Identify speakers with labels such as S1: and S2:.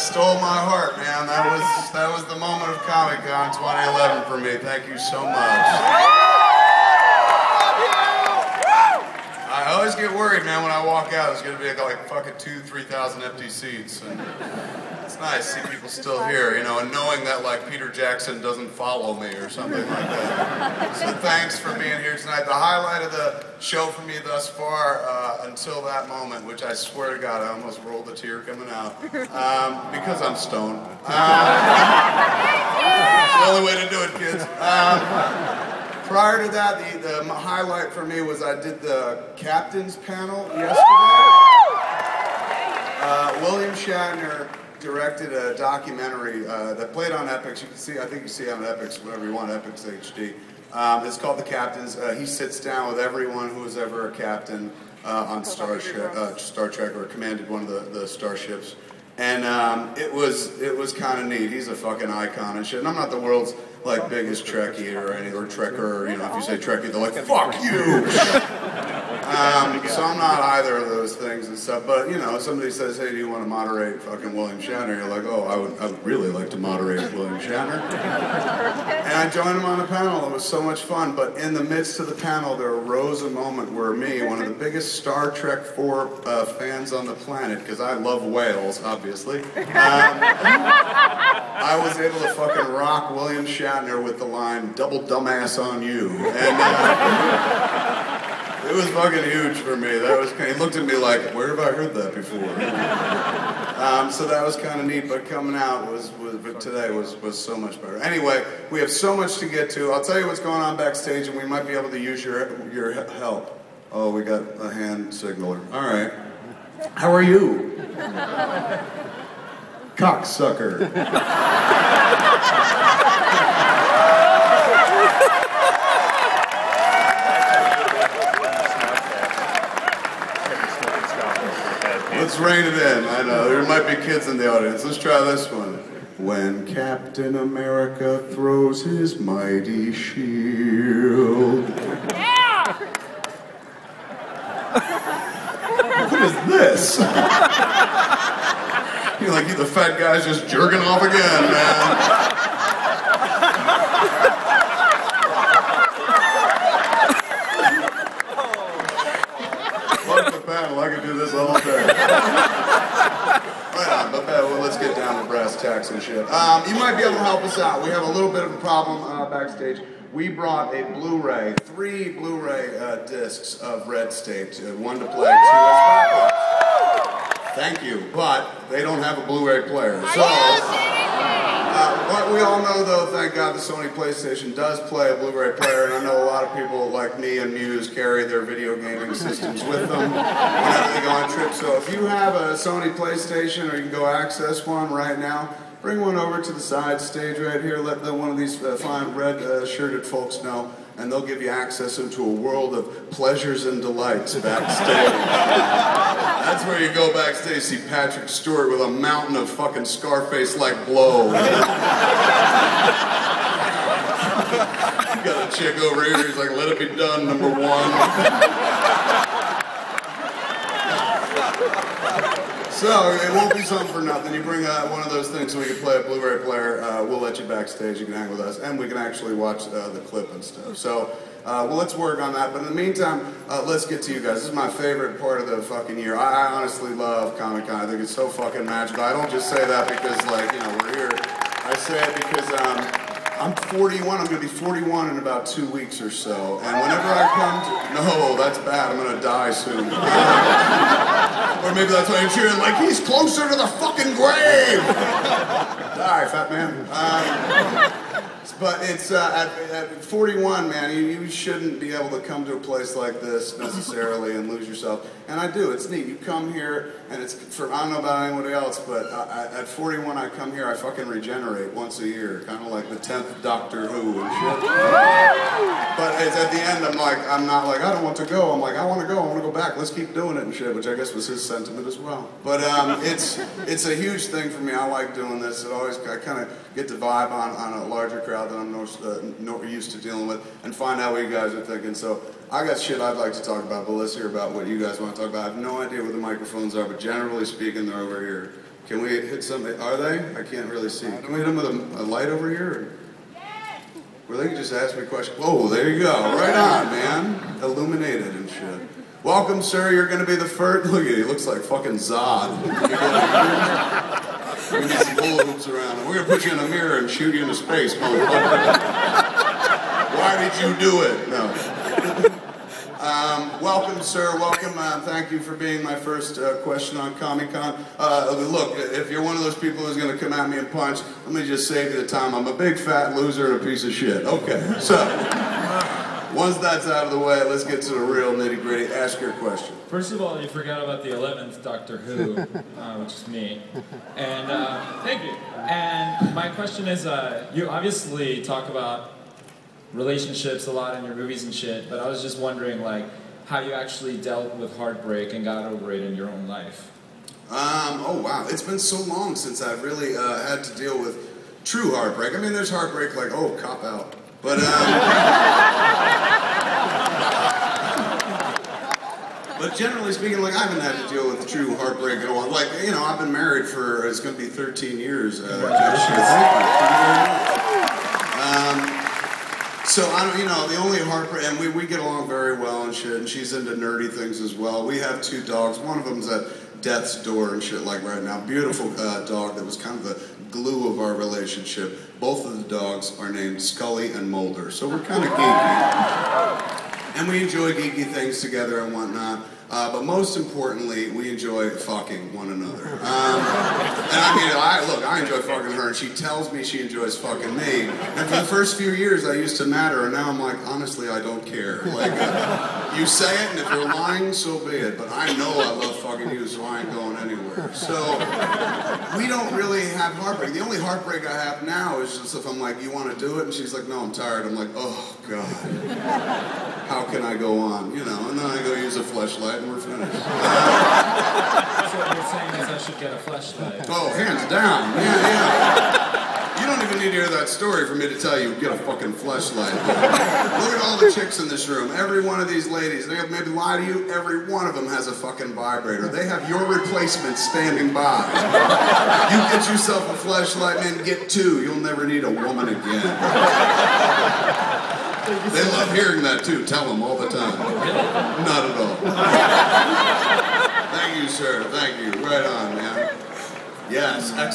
S1: stole my heart, man. That was the moment of Comic-Con 2011 for me. Thank you so much. I always get worried, man, when I walk out. There's gonna be like fucking 2,000-3,000 empty seats, and it's nice to see people still here, you know, and knowing that like Peter Jackson doesn't follow me or something like that. So thanks for being here tonight. The highlight of the show for me thus far, until that moment, which I swear to God, I almost rolled a tear coming out, because I'm stoned. It's the only way to do it, kids. Prior to that, the highlight for me was I did the captain's panel yesterday. William Shatner directed a documentary that played on Epix. You can see, I think you see it on Epix, whatever you want, Epix HD. It's called The Captains. He sits down with everyone who was ever a captain on Star Trek or commanded one of the starships. And it was kind of neat. He's a fucking icon and shit. And I'm not the world's like biggest Trekkie or Trekker. You know, if you say Trekkie, they're like, "Fuck you." So I'm not either of those things and stuff. But you know, if somebody says, "Hey, do you want to moderate fucking William Shatner?" You're like, "Oh, I would really like to moderate William Shatner." And I joined him on the panel. It was so much fun. But in the midst of the panel, there arose a moment where me, one of the biggest Star Trek 4 fans on the planet, because I love whales, obviously, I was able to fucking rock William Shatner with the line, "Double dumbass on you." And it was fucking huge for me. He looked at me like, "Where have I heard that before?" So that was kind of neat, but coming out today was so much better. Anyway, we have so much to get to. I'll tell you what's going on backstage, and we might be able to use your help. Oh, we got a hand signaler. All right. How are you? Cocksucker. Let's rein it in. I know, there might be kids in the audience. Let's try this one. When Captain America throws his mighty shield. Yeah! What is this? You're like, the fat guy's just jerking off again, man. Fuck the panel, I could do this all day. Right on, but let's get down to brass tacks and shit. You might be able to help us out. We have a little bit of a problem backstage. We brought a Blu-ray, 3 Blu-ray discs of Red State, 1 to play, 2 as backup. Thank you, but they don't have a Blu-ray player. So, what we all know though, thank God the Sony PlayStation does play a Blu-ray player, and I know a lot of people like me and Muse carry their video gaming systems with them whenever they go on trips. So if you have a Sony PlayStation or you can go access one right now, bring one over to the side stage right here, let one of these fine red-shirted folks know, and they'll give you access into a world of pleasures and delights backstage. That's where you go backstage, see Patrick Stewart with a mountain of fucking Scarface-like blow. Got a chick over here, he's like, "Let it be done, #1. So, it won't be something for nothing. You bring one of those things so we can play a Blu-ray player, we'll let you backstage, you can hang with us, and we can actually watch the clip and stuff. So, well, let's work on that, but in the meantime, let's get to you guys. This is my favorite part of the fucking year. I honestly love Comic-Con. I think it's so fucking magical. I don't just say that because, like, you know, we're here. I say it because, I'm 41, I'm going to be 41 in about 2 weeks or so, and whenever I come to, no, that's bad, I'm going to die soon. Or maybe that's why you're cheering, like, he's closer to the fucking grave! Die, fat man. But it's, at 41, man, you shouldn't be able to come to a place like this necessarily and lose yourself. And I do, it's neat. You come here, and it's, I don't know about anybody else, but at 41 I come here, I fucking regenerate once a year. Kind of like the 10th Doctor Who and shit. But it's at the end, I'm not like, I don't want to go. I'm like, I want to go back. Let's keep doing it and shit, which I guess was his sentiment as well. But it's a huge thing for me. I like doing this. I kind of get to vibe on a larger crowd that I'm used to dealing with and find out what you guys are thinking. So I got shit I'd like to talk about, but let's hear about what you guys want to talk about. I have no idea where the microphones are, but generally speaking, they're over here. Can we hit something? Are they? I can't really see. Can we hit them with a light over here? Where they can just ask me questions. Whoa, there you go. Right on, man. Illuminated and shit. Welcome, sir. You're going to be the first. Look at you. He looks like fucking Zod. We need some hula hoops around him. We're going to put you in a mirror and shoot you into space, motherfucker. Why did you do it? No. Welcome, sir. Welcome. Thank you for being my first question on Comic-Con. Look, if you're one of those people who's going to come at me and punch, let me just save you the time. I'm a big fat loser and a piece of shit. Okay, so once that's out of the way, let's get to the real nitty-gritty. Ask your question.
S2: First of all, you forgot about the 11th Doctor Who, which is me. And thank you. And my question is, you obviously talk about relationships a lot in your movies and shit, but I was just wondering, like, how you actually dealt with heartbreak and got over it in your own life.
S1: Oh wow, it's been so long since I've really had to deal with true heartbreak. I mean, there's heartbreak like, oh, cop out. But but generally speaking, like, I haven't had to deal with true heartbreak at all. Like, you know, I've been married for, it's going to be 13 years. So, you know, the only heartbreak, and we get along very well and shit, and she's into nerdy things as well. We have 2 dogs. One of them's at death's door and shit like right now. Beautiful dog that was kind of the glue of our relationship. Both of the dogs are named Scully and Mulder, so we're kind of geeky. And we enjoy geeky things together and whatnot. But most importantly, we enjoy fucking one another. And I mean, look, I enjoy fucking her, and she tells me she enjoys fucking me. And for the first few years, I used to matter, and now I'm like, honestly, I don't care. Like, you say it, and if you're lying, so be it. But I know I love fucking you, so I ain't going anywhere. So, we don't really have heartbreak. The only heartbreak I have now is just if I'm like, you want to do it? And she's like, no, I'm tired. I'm like, oh, God. How can I go on? You know, and then I go use a fleshlight. And we're finished.
S2: So what you're saying is I should get a fleshlight.
S1: Oh, hands down. Yeah. You don't even need to hear that story for me to tell you, get a fucking fleshlight. Look at all the chicks in this room. Every one of these ladies, they have maybe lie to you, every one of them has a fucking vibrator. They have your replacement standing by. You get yourself a fleshlight, man, get 2. You'll never need a woman again. They love hearing that too. Tell them all the time. Not at all. Thank you, sir. Thank you. Right on, man. Yes. Excellent.